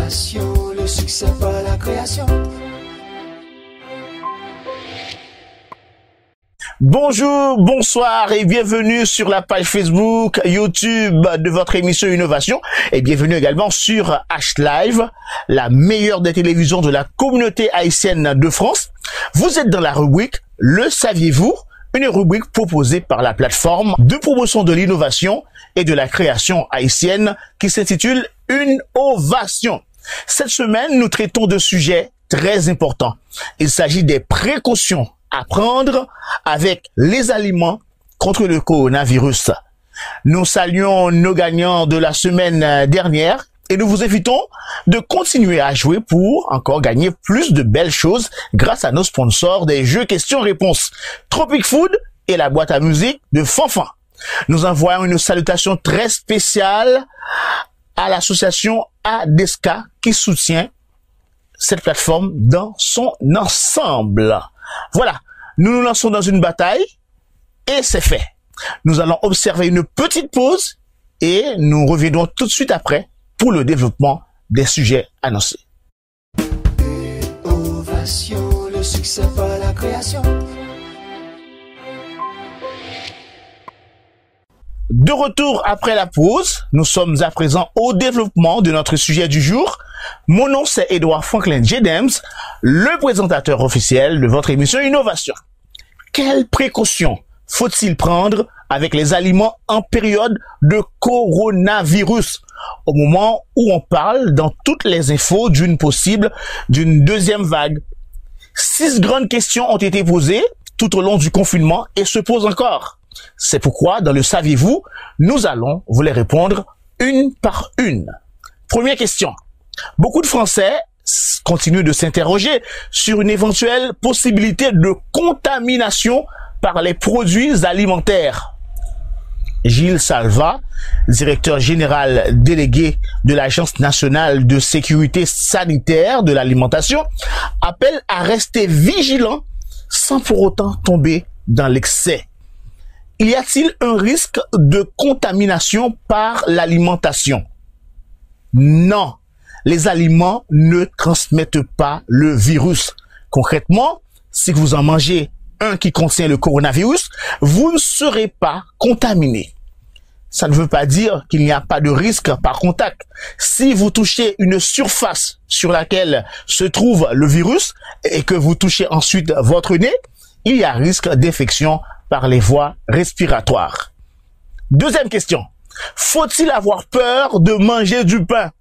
L'innovation, le succès par la création. Bonjour, bonsoir et bienvenue sur la page Facebook, YouTube de votre émission Innovation et bienvenue également sur H-Live, la meilleure des télévisions de la communauté haïtienne de France. Vous êtes dans la rubrique Le saviez-vous? Une rubrique proposée par la plateforme de promotion de l'innovation et de la création haïtienne qui s'intitule Une ovation. Cette semaine, nous traitons de sujets très importants. Il s'agit des précautions à prendre avec les aliments contre le coronavirus. Nous saluons nos gagnants de la semaine dernière et nous vous invitons de continuer à jouer pour encore gagner plus de belles choses grâce à nos sponsors des jeux questions-réponses Tropic Food et la boîte à musique de Fanfan. Nous envoyons une salutation très spéciale à l'association ADESCA qui soutient cette plateforme dans son ensemble. Voilà, nous nous lançons dans une bataille et c'est fait. Nous allons observer une petite pause et nous reviendrons tout de suite après pour le développement des sujets annoncés. Innovation, le succès par la création. De retour après la pause, nous sommes à présent au développement de notre sujet du jour. Mon nom c'est Edouard Franklin James, le présentateur officiel de votre émission Innovation. Quelles précautions faut-il prendre avec les aliments en période de coronavirus? Au moment où on parle dans toutes les infos d'une deuxième vague. 6 grandes questions ont été posées tout au long du confinement et se posent encore. C'est pourquoi, dans le saviez-vous, nous allons vous les répondre une par une. Première question. Beaucoup de Français continuent de s'interroger sur une éventuelle possibilité de contamination par les produits alimentaires. Gilles Salva, directeur général délégué de l'Agence nationale de sécurité sanitaire de l'alimentation, appelle à rester vigilant sans pour autant tomber dans l'excès. Y a-t-il un risque de contamination par l'alimentation? Non, les aliments ne transmettent pas le virus. Concrètement, si vous en mangez un qui contient le coronavirus, vous ne serez pas contaminé. Ça ne veut pas dire qu'il n'y a pas de risque par contact. Si vous touchez une surface sur laquelle se trouve le virus et que vous touchez ensuite votre nez, il y a risque d'infection par les voies respiratoires. Deuxième question. Faut-il avoir peur de manger du pain?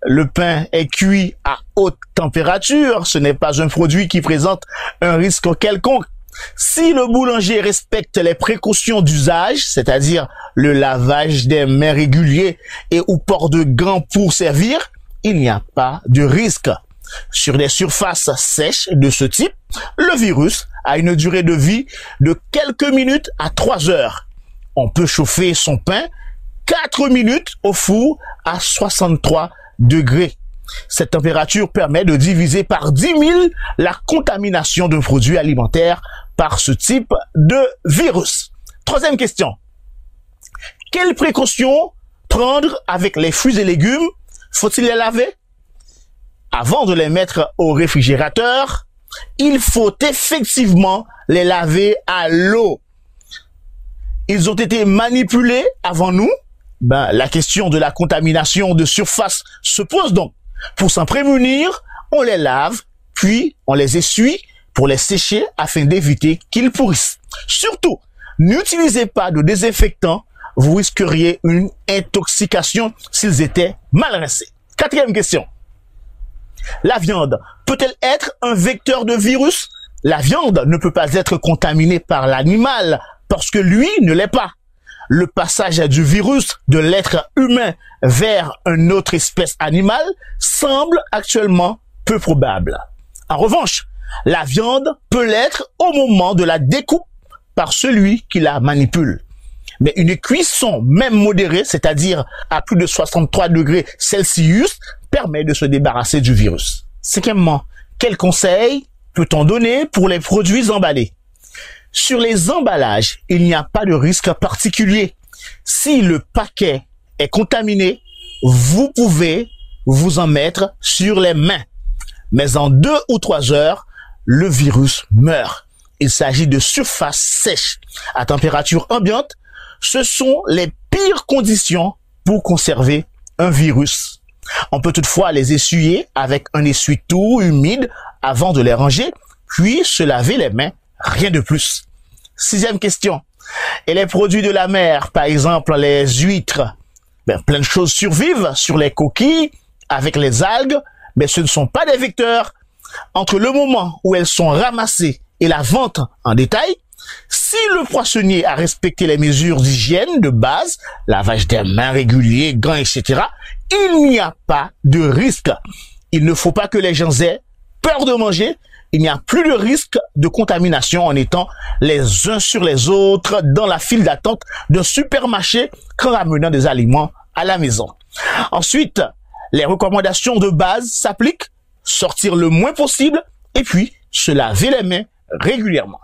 Le pain est cuit à haute température. Ce n'est pas un produit qui présente un risque quelconque. Si le boulanger respecte les précautions d'usage, c'est-à-dire le lavage des mains régulier et ou port de gants pour servir, il n'y a pas de risque. Sur des surfaces sèches de ce type, le virus a une durée de vie de quelques minutes à 3 heures. On peut chauffer son pain 4 minutes au four à 63 degrés. Cette température permet de diviser par 10 000 la contamination d'un produit alimentaire par ce type de virus. Troisième question. Quelles précautions prendre avec les fruits et légumes? Faut-il les laver? Avant de les mettre au réfrigérateur, il faut effectivement les laver à l'eau. Ils ont été manipulés avant nous. La question de la contamination de surface se pose donc. Pour s'en prémunir, on les lave, puis on les essuie pour les sécher afin d'éviter qu'ils pourrissent. Surtout, n'utilisez pas de désinfectant, vous risqueriez une intoxication s'ils étaient mal rincés. Quatrième question. La viande peut-elle être un vecteur de virus? La viande ne peut pas être contaminée par l'animal parce que lui ne l'est pas. Le passage du virus de l'être humain vers une autre espèce animale semble actuellement peu probable. En revanche, la viande peut l'être au moment de la découpe par celui qui la manipule. Mais une cuisson, même modérée, c'est-à-dire à plus de 63 degrés Celsius, permet de se débarrasser du virus. Cinquièmement, quels conseils peut-on donner pour les produits emballés? Sur les emballages, il n'y a pas de risque particulier. Si le paquet est contaminé, vous pouvez vous en mettre sur les mains. Mais en 2 ou 3 heures, le virus meurt. Il s'agit de surfaces sèches. À température ambiante, ce sont les pires conditions pour conserver un virus. On peut toutefois les essuyer avec un essuie-tout humide avant de les ranger, puis se laver les mains, rien de plus. 6e question. Et les produits de la mer, par exemple les huîtres, plein de choses survivent sur les coquilles avec les algues, mais ce ne sont pas des vecteurs. Entre le moment où elles sont ramassées et la vente en détail, si le poissonnier a respecté les mesures d'hygiène de base, lavage des mains régulier, gants, etc., il n'y a pas de risque. Il ne faut pas que les gens aient peur de manger. Il n'y a plus de risque de contamination en étant les uns sur les autres dans la file d'attente d'un supermarché qu'en ramenant des aliments à la maison. Ensuite, les recommandations de base s'appliquent, sortir le moins possible et puis se laver les mains régulièrement.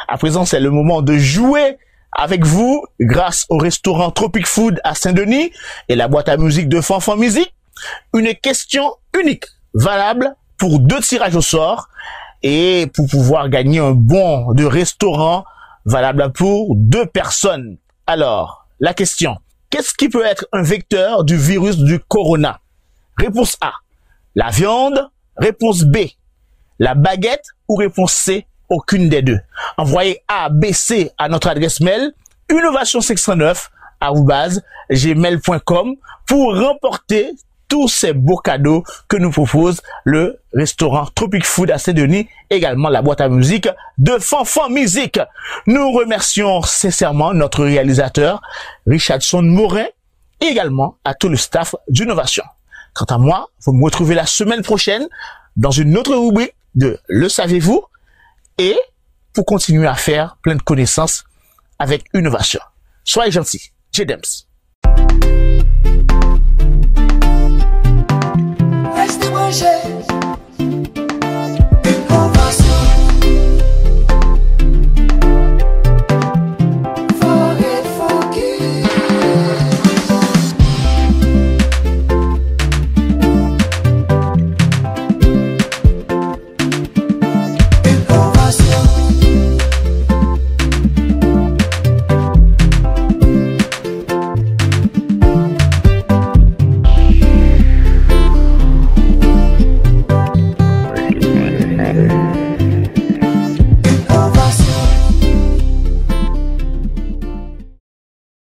À présent, c'est le moment de jouer avec vous grâce au restaurant Tropic Food à Saint-Denis et la boîte à musique de Fanfan Musique. Une question unique, valable pour 2 tirages au sort et pour pouvoir gagner un bon de restaurant valable pour 2 personnes. Alors, la question, qu'est-ce qui peut être un vecteur du virus du corona? Réponse A, la viande. Réponse B, la baguette. Ou réponse C, aucune des 2. Envoyez A, B, C à notre adresse mail innovation609@gmail.com pour remporter tous ces beaux cadeaux que nous propose le restaurant Tropic Food à Saint-Denis, également la boîte à musique de Fanfan Musique. Nous remercions sincèrement notre réalisateur Richardson Morin et également à tout le staff d'Innovation. Quant à moi, vous me retrouvez la semaine prochaine dans une autre rubrique de Le savez-vous et pour continuer à faire plein de connaissances avec Innovation. Soyez gentils. J-Dems.